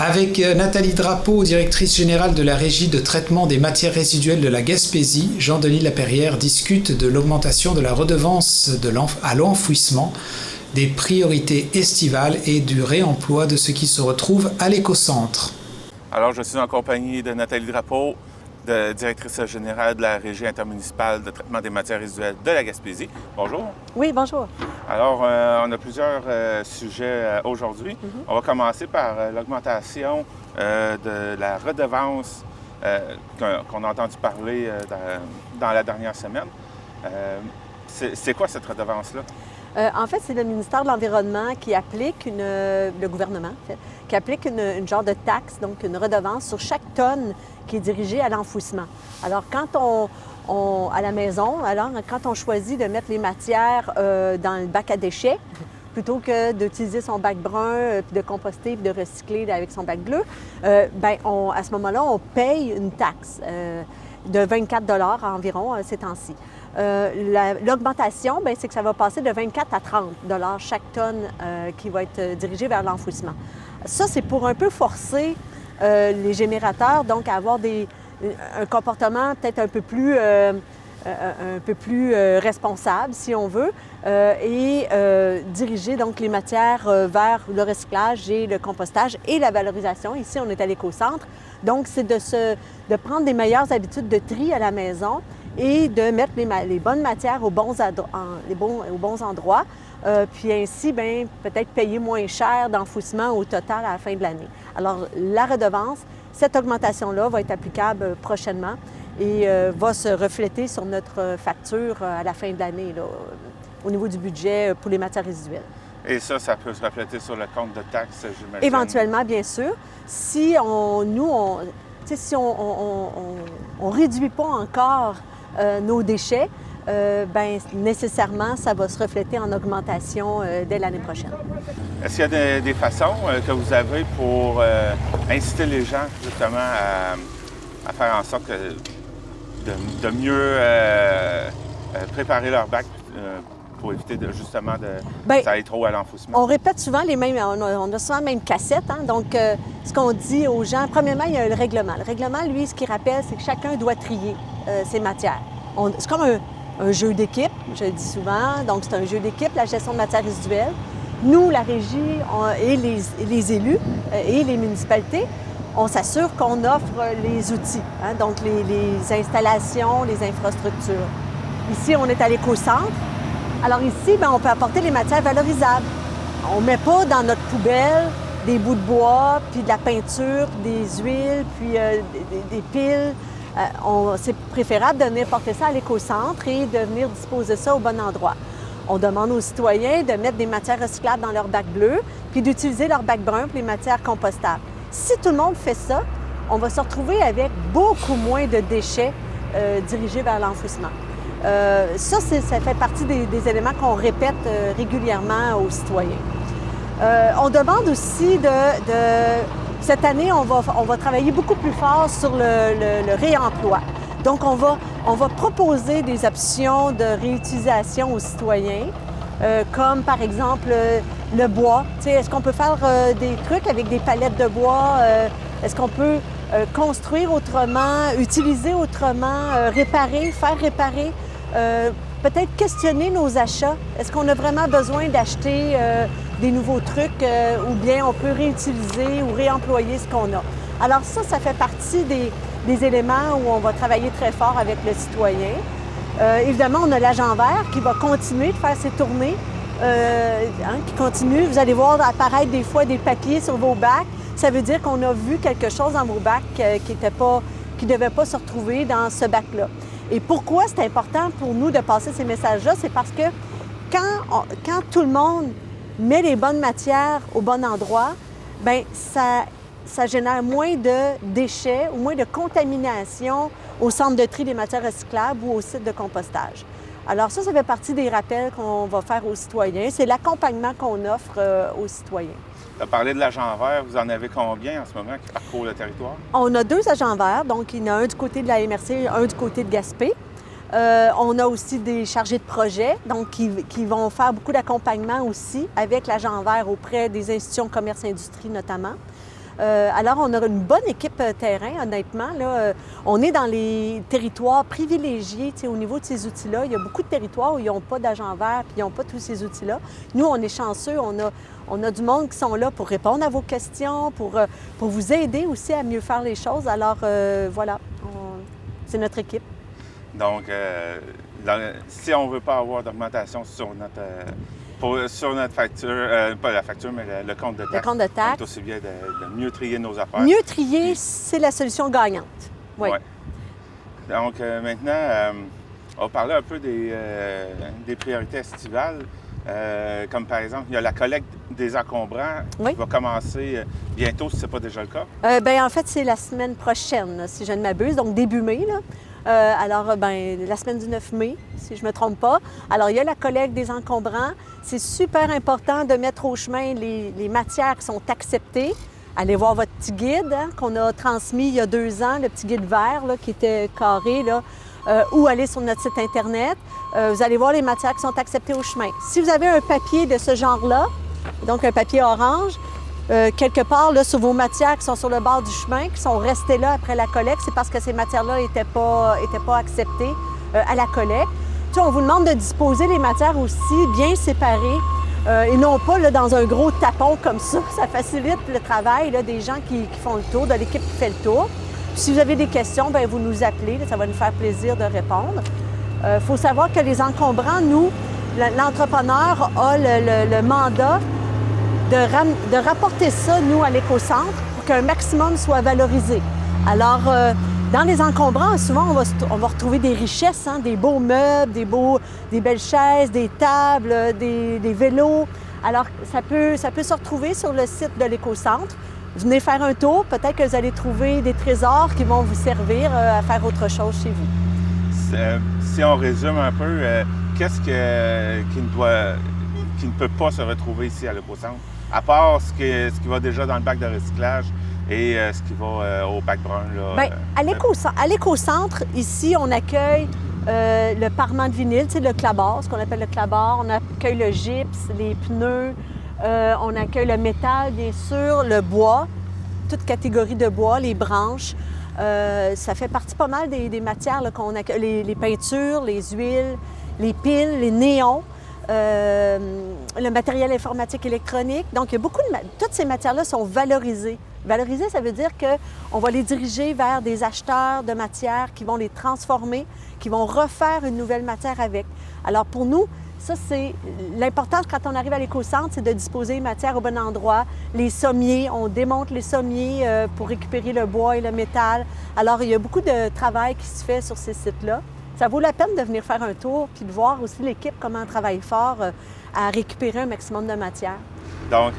Avec Nathalie Drapeau, directrice générale de la Régie de traitement des matières résiduelles de la Gaspésie, Jean-Denis Laperrière discute de l'augmentation de la redevance à l'enfouissement, des priorités estivales et du réemploi de ce qui se retrouve à l'écocentre. Alors, je suis en compagnie de Nathalie Drapeau, directrice générale de la Régie intermunicipale de traitement des matières résiduelles de la Gaspésie. Bonjour. Oui, bonjour. Alors, on a plusieurs sujets aujourd'hui. On va commencer par l'augmentation de la redevance qu'on a entendu parler dans la dernière semaine. C'est quoi cette redevance-là? En fait, c'est le ministère de l'Environnement qui applique le gouvernement, en fait, qui applique une genre de taxe, donc une redevance sur chaque tonne qui est dirigée à l'enfouissement. Alors, quand à la maison, quand on choisit de mettre les matières dans le bac à déchets, plutôt que d'utiliser son bac brun, puis de composter, puis de recycler avec son bac bleu, à ce moment-là, on paye une taxe de 24 $ environ ces temps-ci. L'augmentation, c'est que ça va passer de 24 à 30 $ chaque tonne qui va être dirigée vers l'enfouissement. Ça, c'est pour un peu forcer les générateurs, donc à avoir un comportement peut-être un peu plus responsable, si on veut, et diriger donc les matières vers le recyclage et le compostage et la valorisation. Ici, on est à l'écocentre. Donc, c'est de prendre des meilleures habitudes de tri à la maison et de mettre les bonnes matières aux bons endroits, puis ainsi, peut-être payer moins cher d'enfouissement au total à la fin de l'année. Alors, la redevance, cette augmentation-là va être applicable prochainement et va se refléter sur notre facture à la fin de l'année, au niveau du budget pour les matières résiduelles. Et ça peut se refléter sur le compte de taxes, j'imagine? Éventuellement, bien sûr. Si on réduit pas encore nos déchets, nécessairement, ça va se refléter en augmentation dès l'année prochaine. Est-ce qu'il y a des façons que vous avez pour inciter les gens, justement, à faire en sorte de mieux préparer leur bac pour éviter justement que ça aille trop à l'enfouissement? On répète souvent on a souvent les mêmes cassettes. Donc, ce qu'on dit aux gens, premièrement, il y a le règlement. Le règlement, lui, ce qu'il rappelle, c'est que chacun doit trier ses matières. C'est comme un jeu d'équipe, je le dis souvent. Donc, c'est un jeu d'équipe, la gestion de matières résiduelles. Nous, la Régie et les élus et les municipalités, on s'assure qu'on offre les outils, donc les installations, les infrastructures. Ici, on est à l'écocentre. Alors ici, on peut apporter les matières valorisables. On ne met pas dans notre poubelle des bouts de bois, puis de la peinture, des huiles, puis des piles. C'est préférable de venir porter ça à l'écocentre et de venir disposer ça au bon endroit. On demande aux citoyens de mettre des matières recyclables dans leur bac bleu, puis d'utiliser leur bac brun pour les matières compostables. Si tout le monde fait ça, on va se retrouver avec beaucoup moins de déchets dirigés vers l'enfouissement. Ça fait partie des éléments qu'on répète régulièrement aux citoyens. On demande aussi cette année, on va travailler beaucoup plus fort sur le réemploi. Donc, on va proposer des options de réutilisation aux citoyens, comme par exemple le bois. Est-ce qu'on peut faire des trucs avec des palettes de bois? Est-ce qu'on peut construire autrement, utiliser autrement, faire réparer? Peut-être questionner nos achats. Est-ce qu'on a vraiment besoin d'acheter des nouveaux trucs ou bien on peut réutiliser ou réemployer ce qu'on a? Alors ça fait partie des éléments où on va travailler très fort avec le citoyen. Évidemment, on a l'agent vert qui va continuer de faire ses tournées, qui continue. Vous allez voir apparaître des fois des papiers sur vos bacs. Ça veut dire qu'on a vu quelque chose dans vos bacs qui ne devait pas se retrouver dans ce bac-là. Et pourquoi c'est important pour nous de passer ces messages-là? C'est parce que quand tout le monde met les bonnes matières au bon endroit, ça génère moins de déchets ou moins de contamination au centre de tri des matières recyclables ou au site de compostage. Alors ça fait partie des rappels qu'on va faire aux citoyens. C'est l'accompagnement qu'on offre aux citoyens. Tu as parlé de l'agent vert. Vous en avez combien en ce moment qui parcourent le territoire? On a 2 agents verts. Donc, il y en a un du côté de la MRC, un du côté de Gaspé. On a aussi des chargés de projet, donc qui vont faire beaucoup d'accompagnement aussi avec l'agent vert auprès des institutions commerce-industrie notamment. Alors, on a une bonne équipe terrain, honnêtement. Là, on est dans les territoires privilégiés au niveau de ces outils-là. Il y a beaucoup de territoires où ils n'ont pas d'agent vert puis ils n'ont pas tous ces outils-là. Nous, on est chanceux. On a du monde qui sont là pour répondre à vos questions, pour vous aider aussi à mieux faire les choses. Alors, voilà, c'est notre équipe. Donc, si on ne veut pas avoir d'augmentation sur notre facture, pas la facture, mais le compte de taxe. Le compte de taxe. C'est aussi bien de mieux trier nos affaires. Mieux trier, c'est la solution gagnante. Oui. Ouais. Donc, maintenant, on va parler un peu des priorités estivales. Comme par exemple, il y a la collecte des encombrants qui va commencer bientôt, si ce n'est pas déjà le cas. En fait, c'est la semaine prochaine, si je ne m'abuse, donc début mai. Là. La semaine du 9 mai, si je ne me trompe pas. Alors, il y a la collecte des encombrants. C'est super important de mettre au chemin les matières qui sont acceptées. Allez voir votre petit guide qu'on a transmis il y a 2 ans, le petit guide vert là, qui était carré, là, ou aller sur notre site Internet. Vous allez voir les matières qui sont acceptées au chemin. Si vous avez un papier de ce genre-là, donc un papier orange, quelque part là, sur vos matières qui sont sur le bord du chemin, qui sont restées là après la collecte, c'est parce que ces matières-là n'étaient pas acceptées à la collecte. On vous demande de disposer les matières aussi bien séparées et non pas là, dans un gros tapon comme ça. Ça facilite le travail là, des gens qui font le tour, de l'équipe qui fait le tour. Puis, si vous avez des questions, bien, vous nous appelez, là, ça va nous faire plaisir de répondre. Il faut savoir que les encombrants, nous, l'entrepreneur a le mandat de rapporter ça, nous, à l'éco-centre pour qu'un maximum soit valorisé. Alors, dans les encombrants, souvent, on va retrouver des richesses, hein, des beaux meubles, des belles chaises, des tables, des vélos. Alors, ça peut se retrouver sur le site de l'éco-centre. Venez faire un tour, peut-être que vous allez trouver des trésors qui vont vous servir à faire autre chose chez vous. Si on résume un peu, qu'est-ce qui ne peut pas se retrouver ici à l'éco-centre, à part ce qui va déjà dans le bac de recyclage et ce qui va au bac brun? Là, bien, à l'éco-centre, ici, on accueille le parement de vinyle, le clabard, ce qu'on appelle le clabard. On accueille le gypse, les pneus, on accueille le métal, bien sûr, le bois, toute catégorie de bois, les branches. Ça fait partie pas mal des matières là, qu'on accueille, les peintures, les huiles, les piles, les néons, le matériel informatique électronique. Donc, il y a beaucoup toutes ces matières-là sont valorisées. Valoriser, ça veut dire qu'on va les diriger vers des acheteurs de matières qui vont les transformer, qui vont refaire une nouvelle matière avec. Alors, pour nous, ça, c'est l'important quand on arrive à l'éco-centre, c'est de disposer les matières au bon endroit. Les sommiers, on démonte les sommiers pour récupérer le bois et le métal. Alors, il y a beaucoup de travail qui se fait sur ces sites-là. Ça vaut la peine de venir faire un tour puis de voir aussi l'équipe comment elle travaille fort à récupérer un maximum de matière. Donc,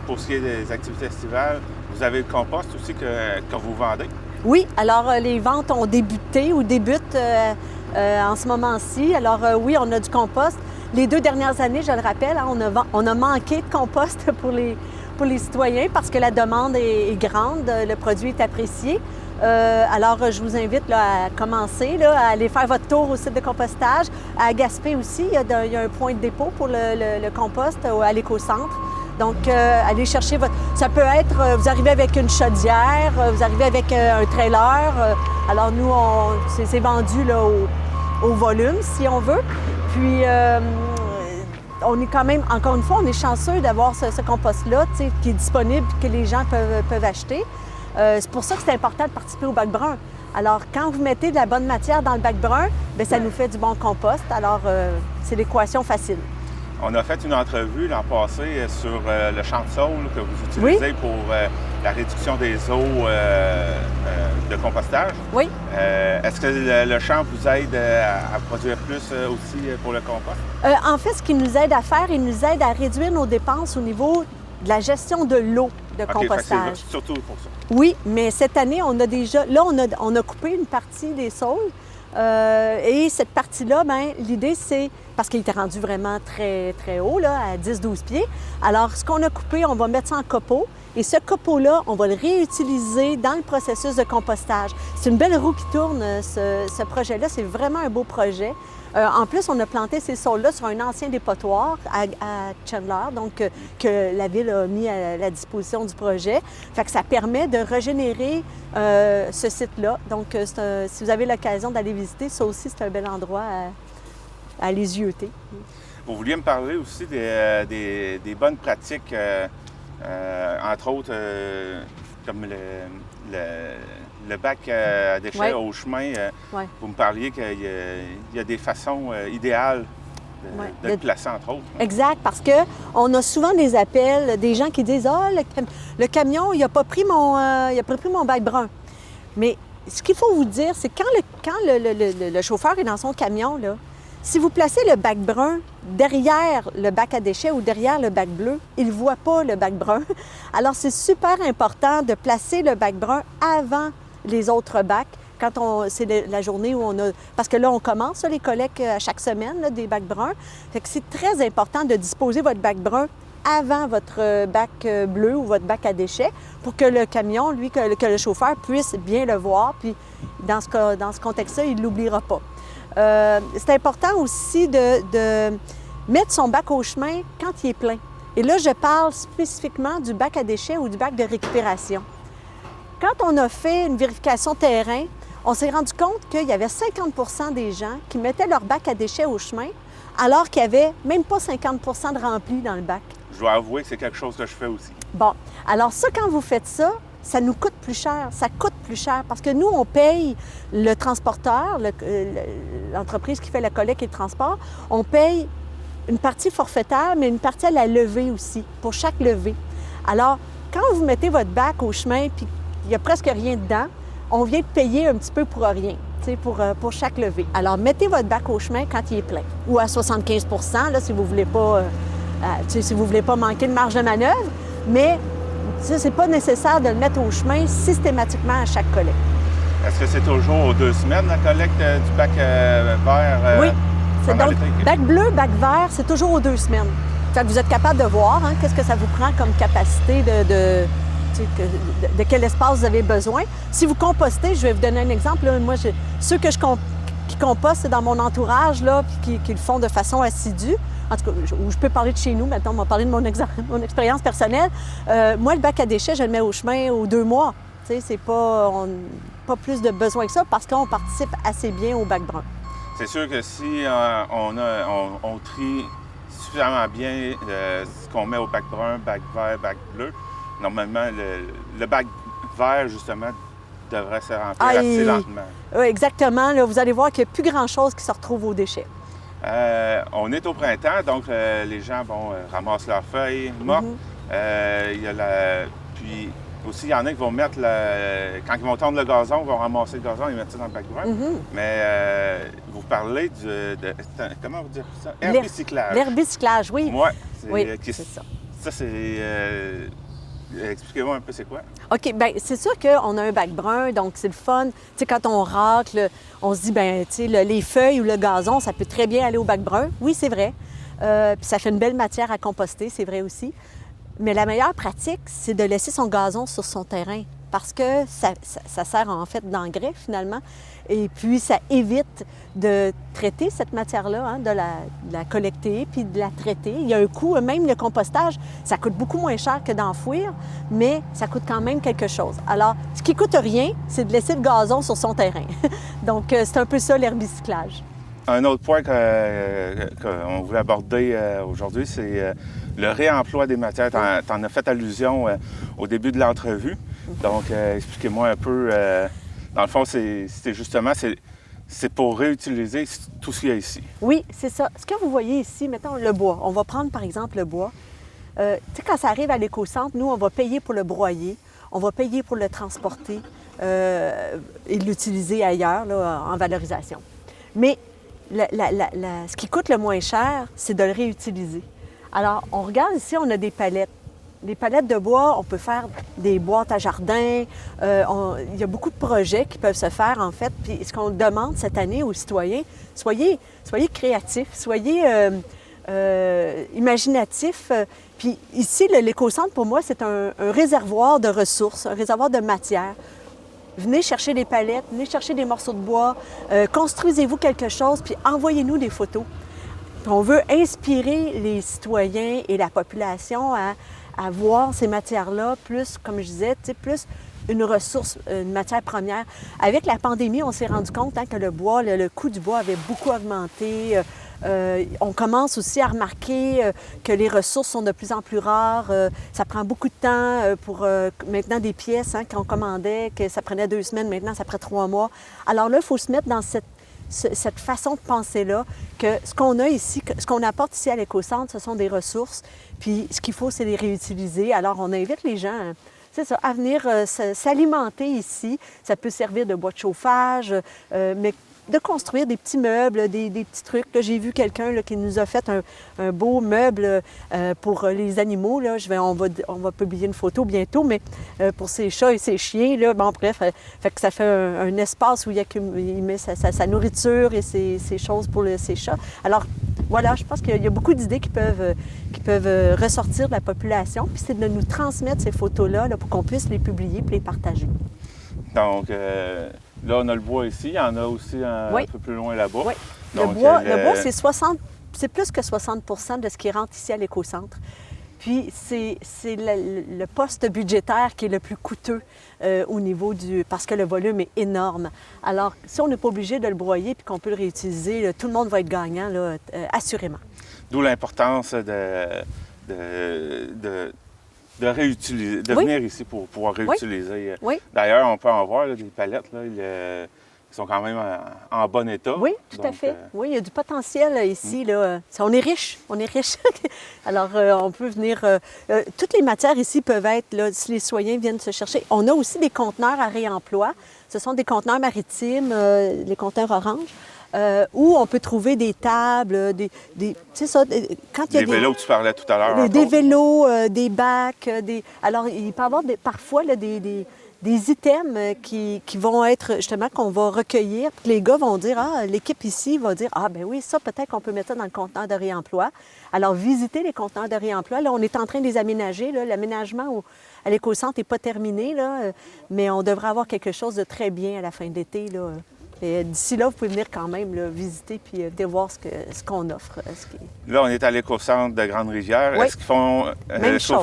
pour ce qui est des activités estivales, vous avez le compost aussi que vous vendez? Oui, alors les ventes ont débuté ou débutent en ce moment-ci. Alors oui, on a du compost. Les 2 dernières années, je le rappelle, hein, on a manqué de compost pour les citoyens parce que la demande est grande, le produit est apprécié. Alors, je vous invite là, à commencer, là, à aller faire votre tour au site de compostage. À Gaspé aussi, il y a un point de dépôt pour le compost à l'éco-centre. Donc, allez chercher votre... Ça peut être, vous arrivez avec une chaudière, vous arrivez avec un trailer. Alors, nous, c'est vendu là, au volume, si on veut. Puis, on est quand même, encore une fois, on est chanceux d'avoir ce compost-là, qui est disponible et que les gens peuvent acheter. C'est pour ça que c'est important de participer au bac brun. Alors, quand vous mettez de la bonne matière dans le bac brun, bien, ça nous fait du bon compost. Alors, c'est l'équation facile. On a fait une entrevue l'an passé sur le champ de saule que vous utilisez pour la réduction des eaux de compostage. Oui. Est-ce que le champ vous aide à produire plus aussi pour le compost? En fait, ce qu'il nous aide à faire, il nous aide à réduire nos dépenses au niveau de la gestion de l'eau de compostage. C'est surtout pour ça. Oui, mais cette année, on a déjà... Là, on a coupé une partie des saules. Et cette partie-là, bien, l'idée, c'est... Parce qu'il était rendu vraiment très, très haut, là, à 10-12 pieds. Alors, ce qu'on a coupé, on va mettre ça en copeaux. Et ce copeau-là, on va le réutiliser dans le processus de compostage. C'est une belle roue qui tourne, ce projet-là. C'est vraiment un beau projet. En plus, on a planté ces saules-là sur un ancien dépotoir à Chandler, donc que la Ville a mis à la disposition du projet. Fait que ça permet de régénérer ce site-là. Donc, si vous avez l'occasion d'aller visiter, ça aussi, c'est un bel endroit à aller yeuter. Vous vouliez me parler aussi des bonnes pratiques, entre autres, comme le bac à déchets au chemin. Vous me parliez qu'il y a des façons idéales de le placer, entre autres. Exact, parce qu'on a souvent des appels, des gens qui disent « Ah, le camion, il n'a pas pris mon bac brun. » Mais ce qu'il faut vous dire, c'est quand le chauffeur est dans son camion, là, si vous placez le bac brun derrière le bac à déchets ou derrière le bac bleu, il ne voit pas le bac brun. Alors, c'est super important de placer le bac brun avant les autres bacs, quand c'est la journée où on a... Parce que là, on commence les collectes à chaque semaine, là, des bacs bruns. Fait que c'est très important de disposer votre bac brun avant votre bac bleu ou votre bac à déchets pour que le camion, lui, que le chauffeur puisse bien le voir. Puis, dans ce contexte-là, il ne l'oubliera pas. C'est important aussi de mettre son bac au chemin quand il est plein. Et là, je parle spécifiquement du bac à déchets ou du bac de récupération. Quand on a fait une vérification terrain, on s'est rendu compte qu'il y avait 50 des gens qui mettaient leur bac à déchets au chemin, alors qu'il n'y avait même pas 50 de rempli dans le bac. Je dois avouer que c'est quelque chose que je fais aussi. Bon, alors ça, quand vous faites ça, ça nous coûte plus cher. Ça coûte plus cher parce que nous, on paye le transporteur, l'entreprise qui fait la collecte et le transport, on paye une partie forfaitaire, mais une partie à la levée aussi, pour chaque levée. Alors, quand vous mettez votre bac au chemin puis il n'y a presque rien dedans, on vient de payer un petit peu pour rien, pour chaque levée. Alors, mettez votre bac au chemin quand il est plein, ou à 75 là, si vous ne voulez pas manquer de marge de manœuvre, mais ce n'est pas nécessaire de le mettre au chemin systématiquement à chaque collecte. Est-ce que c'est toujours aux 2 semaines, la collecte du bac vert? Oui. C'est donc bac bleu, bac vert, c'est toujours aux 2 semaines. Fait que vous êtes capable de voir qu'est-ce que ça vous prend comme capacité de quel espace vous avez besoin. Si vous compostez, je vais vous donner un exemple. Là, moi, ceux qui compostent dans mon entourage, là, puis qui le font de façon assidue, en tout cas, je peux parler de chez nous, maintenant, on va parler de mon expérience personnelle. Moi, le bac à déchets, je le mets au chemin aux 2 mois. C'est pas plus de besoin que ça parce qu'on participe assez bien au bac brun. C'est sûr que si on trie suffisamment bien ce qu'on met au bac brun, bac vert, bac bleu, normalement, le bac vert, justement, devrait se remplir assez lentement. Oui, exactement. Là, vous allez voir qu'il n'y a plus grand-chose qui se retrouve aux déchets. On est au printemps, donc les gens ramassent leurs feuilles mortes. Puis aussi, il y en a qui vont mettre, quand ils vont tondre le gazon, ils vont ramasser le gazon et mettre ça dans le bac brun. Mais vous parlez comment vous dire ça? Herbicyclage. L'herbicyclage, oui. Oui, c'est ça. Ça, c'est... Expliquez-moi un peu c'est quoi. OK, bien, c'est sûr qu'on a un bac brun, donc c'est le fun. Tu sais, quand on racle, on se dit, bien, tu sais, les feuilles ou le gazon, ça peut très bien aller au bac brun. Oui, c'est vrai. Puis ça fait une belle matière à composter, c'est vrai aussi. Mais la meilleure pratique, c'est de laisser son gazon sur son terrain parce que ça sert en fait d'engrais finalement. Et puis, ça évite de traiter cette matière-là, de la collecter puis de la traiter. Il y a un coût, même le compostage, ça coûte beaucoup moins cher que d'enfouir, mais ça coûte quand même quelque chose. Alors, ce qui coûte rien, c'est de laisser le gazon sur son terrain. Donc, c'est un peu ça l'herbicyclage. Un autre point qu'on voulait aborder aujourd'hui, c'est le réemploi des matières. Tu en as fait allusion au début de l'entrevue. Donc, expliquez-moi un peu. Dans le fond, c'est pour réutiliser tout ce qu'il y a ici. Oui, c'est ça. Ce que vous voyez ici, mettons le bois. On va prendre par exemple le bois. Tu sais, quand ça arrive à l'éco-centre, nous, on va payer pour le broyer, on va payer pour le transporter et l'utiliser ailleurs là, en valorisation. Mais ce qui coûte le moins cher, c'est de le réutiliser. Alors, on regarde ici, on a des palettes. Les palettes de bois, on peut faire des boîtes à jardin. Il y a beaucoup de projets qui peuvent se faire, en fait. Puis ce qu'on demande cette année aux citoyens, soyez créatifs, imaginatif. Puis ici, l'éco-centre, pour moi, c'est un réservoir de ressources, un réservoir de matière. Venez chercher des palettes, venez chercher des morceaux de bois, construisez-vous quelque chose, puis envoyez-nous des photos. Puis on veut inspirer les citoyens et la population à voir ces matières-là plus, comme je disais, plus une ressource, une matière première. Avec la pandémie, on s'est rendu compte que le bois, le coût du bois avait beaucoup augmenté. On commence aussi à remarquer que les ressources sont de plus en plus rares. Ça prend beaucoup de temps pour maintenant des pièces qu'on commandait, que ça prenait 2 semaines, maintenant ça prend 3 mois. Alors là, il faut se mettre dans cette façon de penser-là, que ce qu'on a ici, ce qu'on apporte ici à l'éco-centre, ce sont des ressources, puis ce qu'il faut, c'est les réutiliser. Alors, on invite les gens, c'est ça, à venir s'alimenter ici. Ça peut servir de bois de chauffage, mais de construire des petits meubles, des petits trucs. J'ai vu quelqu'un qui nous a fait un beau meuble pour les animaux. Là. On va publier une photo bientôt, mais pour ses chats et ses chiens, là, bon, bref, fait que ça fait un espace où il met sa nourriture et ses choses pour ses chats. Alors, voilà, je pense qu'il y a beaucoup d'idées qui peuvent ressortir de la population, puis c'est de nous transmettre ces photos-là pour qu'on puisse les publier et les partager. Donc, là, on a le bois ici. Il y en a aussi un peu plus loin là-bas. Oui. Donc, le bois, c'est plus que 60 de ce qui rentre ici à l'éco-centre. Puis, c'est le poste budgétaire qui est le plus coûteux au niveau parce que le volume est énorme. Alors, si on n'est pas obligé de le broyer puis qu'on peut le réutiliser, là, tout le monde va être gagnant, là, assurément. D'où l'importance de réutiliser, de venir ici pour pouvoir réutiliser. Oui. D'ailleurs, on peut en voir là, des palettes, là, qui sont quand même en bon état. Oui, tout à fait. Oui, il y a du potentiel ici. Là. On est riche, Alors, on peut venir... toutes les matières ici peuvent être, là, si les citoyens viennent se chercher. On a aussi des conteneurs à réemploi. Ce sont des conteneurs maritimes, les conteneurs oranges. Où on peut trouver des tables, c'est ça, quand il y a des vélos que tu parlais tout à l'heure. Des vélos, des bacs, alors il peut y avoir parfois là, des items qui vont être, justement, qu'on va recueillir, puis les gars vont dire, l'équipe ici va dire, ben oui, ça, peut-être qu'on peut mettre ça dans le conteneur de réemploi. Alors, visiter les conteneurs de réemploi. Là, on est en train de les aménager. L'aménagement à l'éco-centre n'est pas terminé, là, mais on devrait avoir quelque chose de très bien à la fin de l'été, là. Et d'ici là, vous pouvez venir quand même là, visiter puis voir ce qu'on offre. Là, on est à l'éco-centre de Grande-Rivière. Oui. Est-ce qu'ils font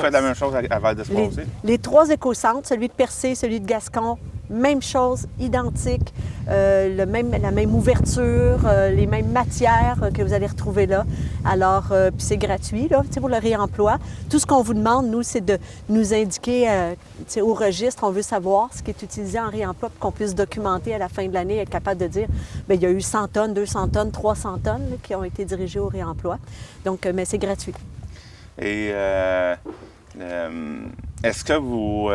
fait la même chose à Val-d'Espace? Les 3 éco-centres, celui de Percé, celui de Gascon, même chose, identique, la même ouverture, les mêmes matières que vous allez retrouver là. Alors, puis c'est gratuit, là, pour le réemploi. Tout ce qu'on vous demande, nous, c'est de nous indiquer au registre, on veut savoir ce qui est utilisé en réemploi pour qu'on puisse documenter à la fin de l'année, être capable de dire, bien, il y a eu 100 tonnes, 200 tonnes, 300 tonnes là, qui ont été dirigées au réemploi. Donc, mais c'est gratuit. Et est-ce que vous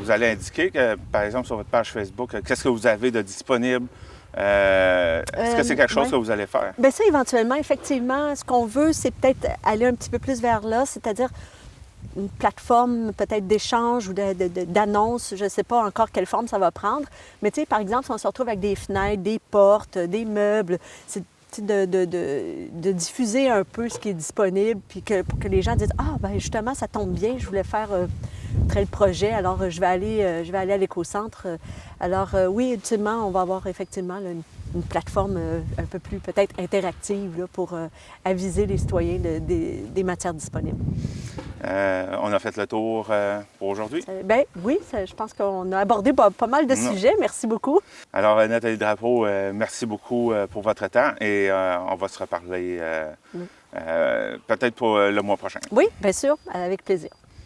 allez indiquer, que, par exemple, sur votre page Facebook, qu'est-ce que vous avez de disponible? Est-ce que c'est quelque chose que vous allez faire? Bien, ça, éventuellement, effectivement, ce qu'on veut, c'est peut-être aller un petit peu plus vers là, c'est-à-dire une plateforme peut-être d'échange ou d'annonce, je ne sais pas encore quelle forme ça va prendre. Mais tu sais, par exemple, si on se retrouve avec des fenêtres, des portes, des meubles, c'est de diffuser un peu ce qui est disponible, puis pour que les gens disent « Ah, bien justement, ça tombe bien, je voulais faire tel projet, alors je vais aller à l'éco-centre. » Alors oui, ultimement, on va avoir effectivement là, une plateforme un peu plus peut-être interactive là, pour aviser les citoyens des matières disponibles. On a fait le tour pour aujourd'hui? Bien oui, je pense qu'on a abordé pas mal de sujets. Merci beaucoup. Alors, Nathalie Drapeau, merci beaucoup pour votre temps et on va se reparler peut-être pour le mois prochain. Oui, bien sûr, avec plaisir.